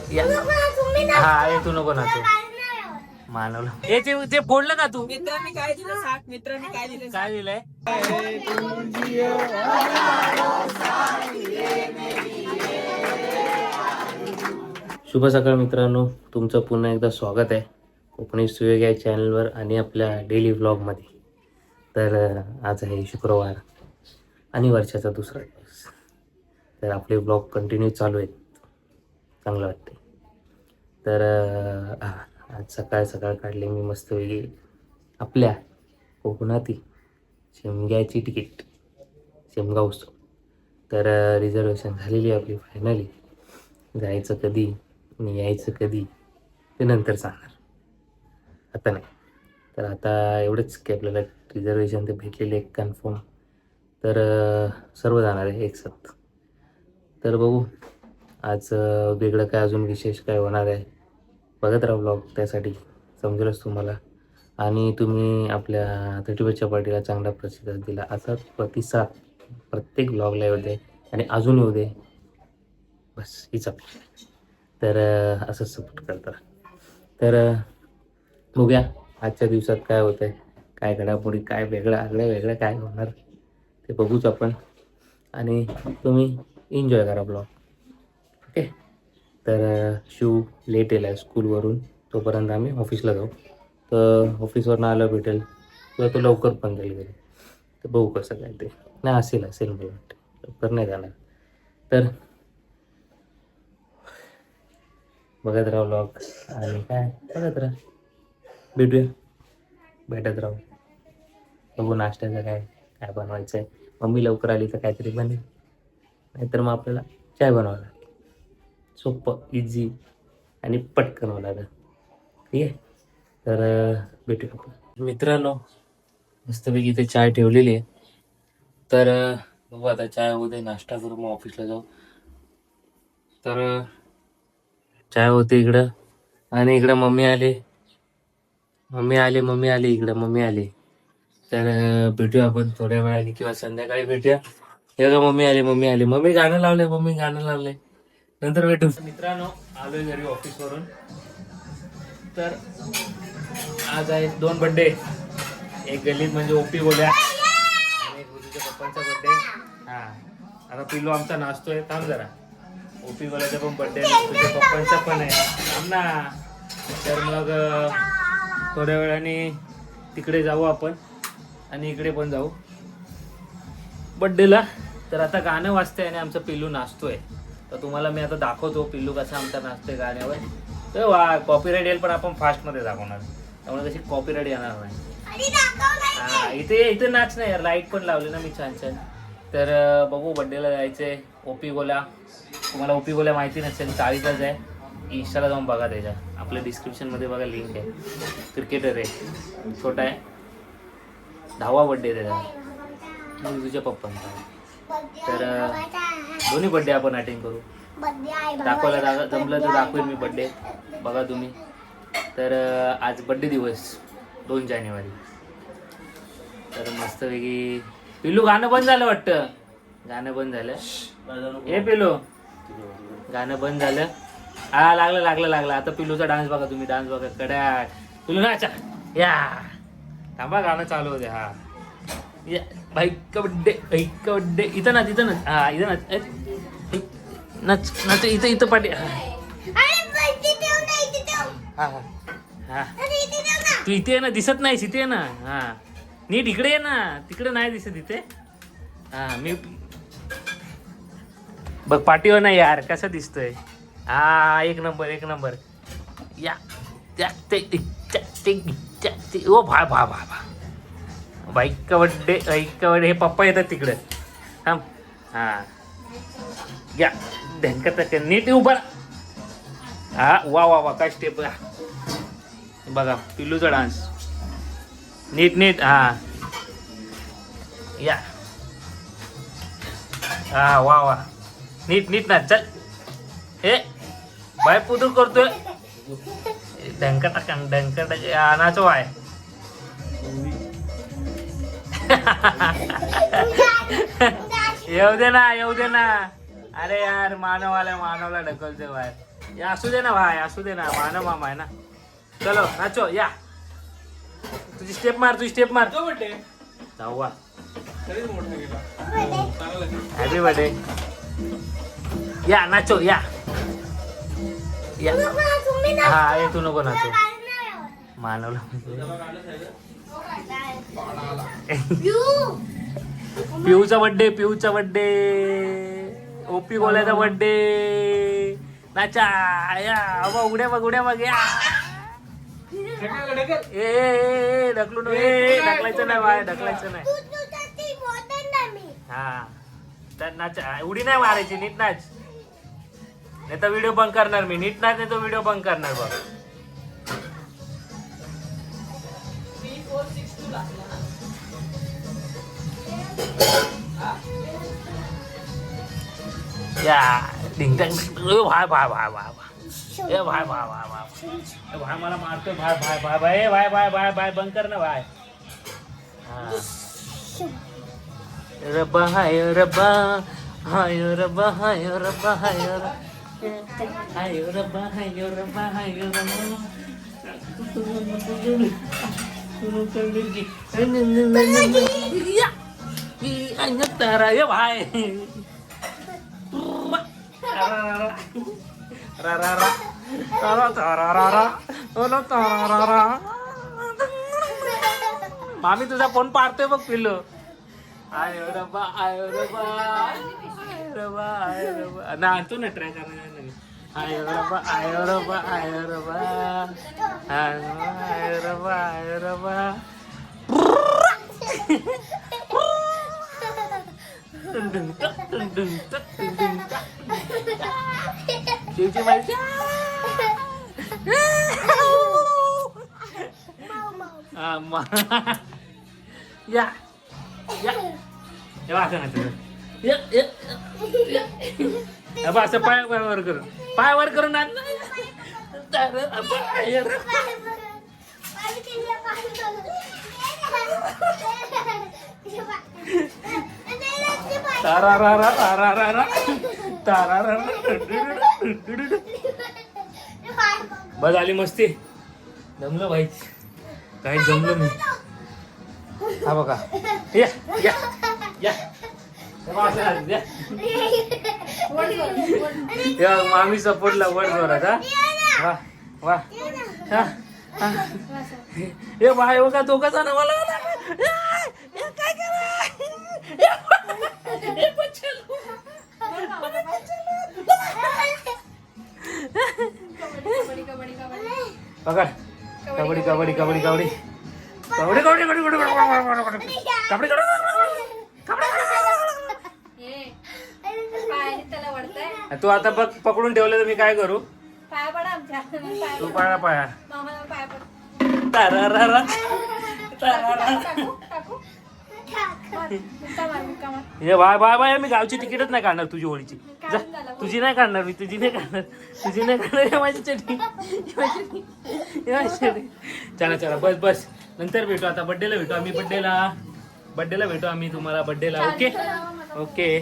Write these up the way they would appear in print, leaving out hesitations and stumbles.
हा ये तू नको नाचू. मानवलं ते फोडलं का तू? मित्रांनी काय दिलं सांग, मित्रांनी काय दिलं? काय दिलंय? शुभ सकाळ मित्रांनो, तुमचं पुन्हा एकदा स्वागत आहे कोकणी सुयोग या चॅनलवर आणि आपल्या डेली व्लॉगमध्ये. तर आज आहे शुक्रवार आणि वर्षाचा दुसरा दिवस. तर आपले व्लॉग कंटिन्यू चालू आहेत, चांगलं वाटते. तर आज सकाळ सकाळ काढले मी मस्तपैकी आपल्या कोकणातील शेमग्याची तिकीट, शेमगा उत्सव. तर रिझर्वेशन झालेली आहे आपली फायनली. जायचं कधी आणि यायचं कधी ते नंतर सांगणार, आता नाही. तर आता एवढंच की आपल्याला रिझर्वेशन ते भेटलेले एक कन्फर्म. तर सर्व जाणार आहे एक साथ. तर बघू आज वेगळं काय अजून विशेष काय होणार आहे, बघत राहा व्लॉग. त्यासाठी समजेलच तुम्हाला. आणि तुम्ही आपल्या 31च्या पार्टीला चांगला प्रतिसाद दिला, असाच प्रतिसाद प्रत्येक व्लॉगला येऊ दे आणि अजून येऊ दे, बस हीच आपली. तर असंच सपोर्ट करता. तर बघूया आजच्या दिवसात काय होतं आहे, काय घडामोडी, काय वेगळं काय होणार ते बघूच आपण. आणि तुम्ही एन्जॉय करा ब्लॉग, ओके. तर शिव लेट येला आहे स्कूलवरून, तोपर्यंत आम्ही ऑफिसला जाऊ. तर ऑफिसवरून आलं भेटेल किंवा तो लवकर पण जाईल घरी. तर बघू कसं काय ते. नाही असेल मला वाटतं, लवकर नाही जाणार. तर बघत राहा व्लॉग आणि काय बघत राहा, भेटत राहू. बघू नाश्त्याचं काय बनवायचं आहे. मम्मी लवकर आली तर काहीतरी बनेल, नाहीतर मग आपल्याला चाय बनवावं लागेल. सोपं, इझी आणि पटकन होणार. ठीक आहे. तर भेटूया आपण मित्रांनो. मस्तपैकी इथे चाय ठेवलेली आहे. तर बघू आता चाय होते, नाश्ता करू, मग ऑफिसला जाऊ. तर चाय होते इकडं आणि इकडं मम्मी आली इकडं. तर भेटूया आपण थोड्या वेळाने किंवा संध्याकाळी भेटूया. हे बघा मम्मी आली. मम्मी गाणं लावले. नंतर भेटू. मित्रांनो आलोय घरी ऑफिसवरून. तर आज आहे 2 बड्डे. एक गल्लीत म्हणजे ओपी बोल्या आणि एक ऋतूच्या पप्पांचा बड्डे. हा आता पिल्लू आमचा नाचतोय, थांब जरा. ओपी बोल्याचा पण बड्डे आहे, ऋतूच्या पप्पांचा पण आहे, थांब ना. तर मग थोड्या वेळाने तिकडे जाऊ आपण आणि इकडे पण जाऊ बड्डेला. तर आता गाणं वाजतंय आणि आमचं पिल्लू नाचतोय. तर तुम्हाला मी आता दाखवतो पिल्लू कसा आमचा नाचतोय गाण्यावर. तर वा कॉपीराईट येईल, पण आपण फास्टमध्ये दाखवणार, त्यामुळे कशी कॉपीराईट येणार नाही. हा इथे नाच नाही यार, लाईट पण लावली ना मी छान. तर बघू बड्डेला जायचंय. ओपी गोला, तुम्हाला ओपी गोला माहिती नसेल, चाळीचाच आहे. इंस्टाला जाऊन बघा, त्याच्या आपल्या डिस्क्रिप्शनमध्ये बघा लिंक आहे. क्रिकेटर आहे, छोटा आहे, 10वा बड्डे त्याचा, मग तुझ्या पप्पांचा. तर दोन्ही बड्डे आपण अटेंड करू. दाखवायला जमलं तर दाखवेल मी बड्डे, बघा तुम्ही. तर आज बड्डे दिवस 2 जानेवारी. तर मस्तपैकी पिल्लू गाणं बंद झालं वाटतं. गाणं बंद झालं. हे पिल्लू गाणं बंद झालं. हा लागलं. आता पिल्लूचा डान्स बघा तुम्ही, डान्स बघा. कडा पिल्लू नाचा या. थांबा गाणं चालू होते. हा या भाई कबड्डे इथं नाच. हा इथं नाच इथं पाठी. हा तू इथे आहे ना, दिसत नाहीस इथे ना. हा नीट इकडे ये ना, तिकडे नाही दिसत इथे. हा मी बघ पाठीवर नाही यार, कसं दिसतोय. हा एक नंबर या. ओ भा बाईक कबड्डे हे पप्पा येतात तिकडे. थांब. हा या ढंकत नीट उभा. हा वा काय स्टेप बघा. पिल्लूचा डान्स नीट. हा या. हा वा नीट ना. चल हे बाय पुदूर करतोय. ढंकटा नाचो आहे. येऊ दे ना. अरे यार मानवला ढकलते बाहेर. या असू दे ना भाई, असू दे ना, माना मामा आहे ना. चलो नाचो या. तुझी स्टेप मार, तुझी स्टेप मार. जाऊया. Happy birthday. या नाचो या. या हा ये, तू नको नाचो. मानवला पिऊचा बर्थडे, पिऊचा बर्थडे, ओपी गोल्याचा बर्थडे. नाचा या. उड्या बघ, उड्या बघ या. ए ढकलू नको, ढकलायचं नाही बाय, ढकलायचं नाही. हा तर नाचा, उडी नाही मारायची, नीट नाच. नाही तर व्हिडिओ बंद करणार मी. नीट नाच, नाही तर व्हिडिओ बंद करणार बघ. या ढिंग भाय भाय भाय भाय ए भाय भाय भाय भाय ए भाय मला मारतोय. भाय भाय भाय भाय ए भाय भाय भाय भाय बंद कर ना भाय. रब्बा हाय रब्बा, हाय रब्बा, हाय रब्बा, हाय रब्बा, हाय रब्बा, हाय रब्बा, हाय रब्बा ये भाई. मामी तुझा फोन पाडतोय बघ पिल्लू. I rava, I rava, I rava, I रबा. ना तू ना ट्राय करणार. I rava, I rava, I rava, I rava, I रबा. शिवची माहिती या या असं असं पाय वर करून, पाय वर करून आण. तारारारा तारारारा तारारारा. बस आली मस्ती. जमलं भाई, काही जमलं नाही. हा बघा या या या या. मामी सपोर्टला वर जोरात. वा वा. हे भाई बघा दोघं जण मला काय करा. पकड. कबड्डी कबड्डी कबड्डी कबड्डी कबड्डी कबड्डी कबड्डी कबड्डी कबड्डी. तू आता बघ पकडून ठेवलं तर मी काय करू. तू पाया पाया. तारारारा हे बाय बाय बाय. मी गावची तिकीटच नाही काढणार तुझी होळीची. जा तुझी नाही काढणार मी, तुझी नाही काढणार, तुझी नाही काढणार. माझी चटणी. चला चला बस बस. नंतर भेटू. आता बड्डेला भेटू आम्ही. बड्डेला भेटू आम्ही तुम्हाला बड्डेला. Okay okay.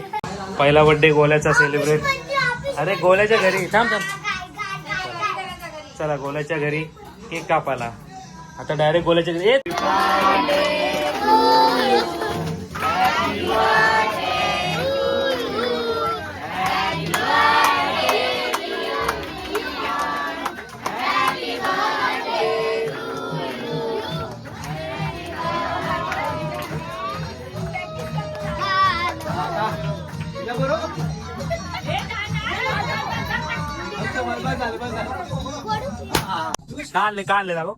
पहिला बड्डे गोल्याचा सेलिब्रेट. अरे गोल्याच्या घरी थांब थांब. चला गोल्याच्या घरी केक कापायला. आता डायरेक्ट गोल्याच्या घरी. काढले दाखव.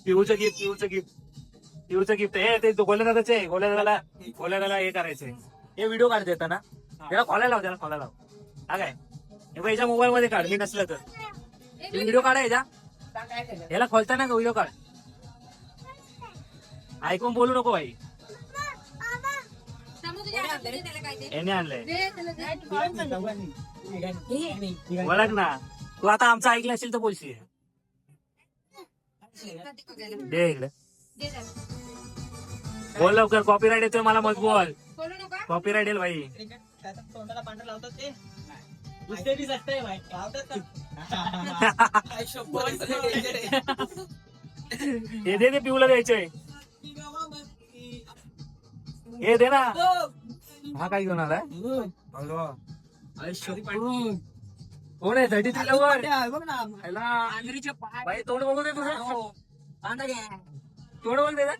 पिऊचं गिफ्ट, पिऊचं गिफ्ट, पिऊचं गिफ्ट. हे ते गोल्यादादाच आहे. गोल्यादाला हे करायचंय. हे व्हिडिओ काढ देता ना. त्याला खोलायला लाव, त्याला खोलायला लाव. हा काय हे याच्या मोबाईल मध्ये काढ. मी नसलं तर व्हिडिओ काढायचा. याला खोलता ना व्हिडिओ काढ. ऐकून बोलू नको भाई. याने आणलंय. ओळख ना. तू आता आमचं ऐकलं असेल तर बोलशील. दे इकडे. बोल लवकर. कॉपीराईट येतोय मला. मत बोल. कॉपीराईट येईल भाई. उससे भी सस्ता है भाई हे दे पिऊला द्यायचंय हे दे ना हा काय घेऊन आलाय कोण आहे 33 लवर बघ ना बाई तोंड बघू दे तुझं तोंड बघ दे ना.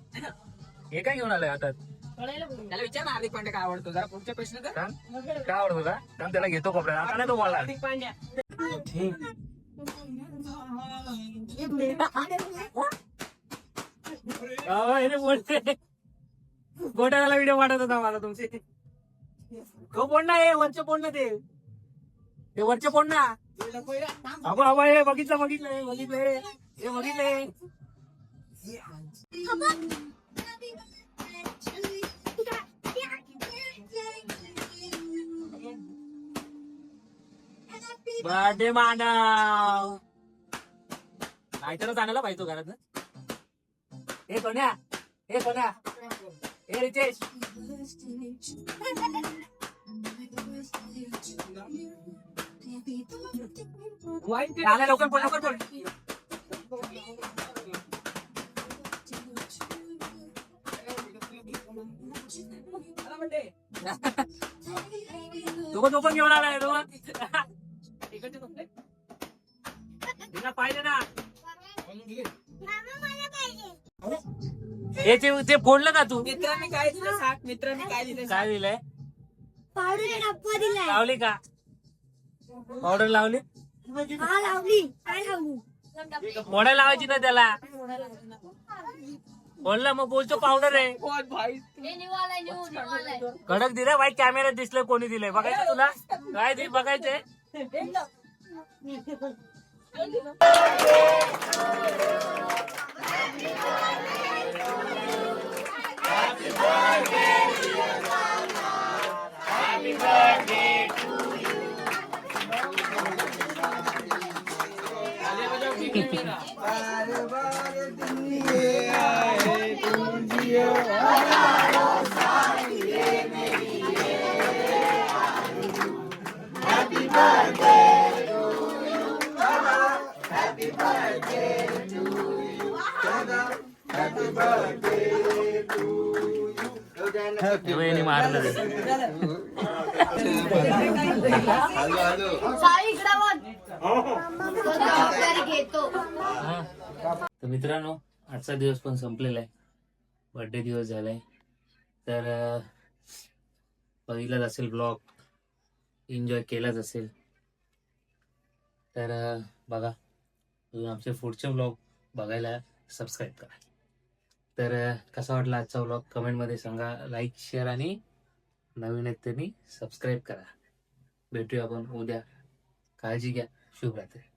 हे काय घेऊन आलाय हातात त्याला विचार ना हार्दिक पांड्या काय आवडतो जरा पुढच्या प्रश्न कर काय आवडत होता कारण त्याला घेतो कपड्यात आता नाही तो बोलला हार्दिक पांड्या बोलते गोट्याला व्हिडिओ पाठवत होता मला तुमचे तो पोड ना हे वरचे पोड ना ते वरचे पोड ना अगो हे बघितलं हे बघितलंय बर्थडे मांडव नाहीतरच आणायला पाहिजे तो घरात हे कोण्या हे रितेश आला लवकर बोल तो पण घेऊन आलाय पाहिजे ना हे ते फोडलं का तू मित्रांनी काय दिलं सांग मित्रांनी काय दिलं काय दिलंय पावडर डब्बा दिलाय लावली का पावडर लावली हा लावली काय लावली मोडा लावायची ना त्याला बोलला मग बोलतो पावडर आहे कोण भाई कडक दिलाय वाईट कॅमेऱ्यात दिसलंय कोणी दिलंय बघायचं तुला काय दिल बघायचंय मारलं तर मित्रांनो आजचा दिवस पण संपलेला आहे बर्थडे दिवस झालाय तर बघितलाच असेल ब्लॉग एन्जॉय केलाच असेल तर बघा अजून आमचे पुढचे ब्लॉग बघायला सबस्क्राईब करा तर कसा वाटला आजचा ब्लॉग कमेंटमध्ये सांगा लाईक शेअर आणि नवीन आहेत त्यांनी सबस्क्राईब करा भेटूया आपण उद्या काळजी घ्या शुभरात्री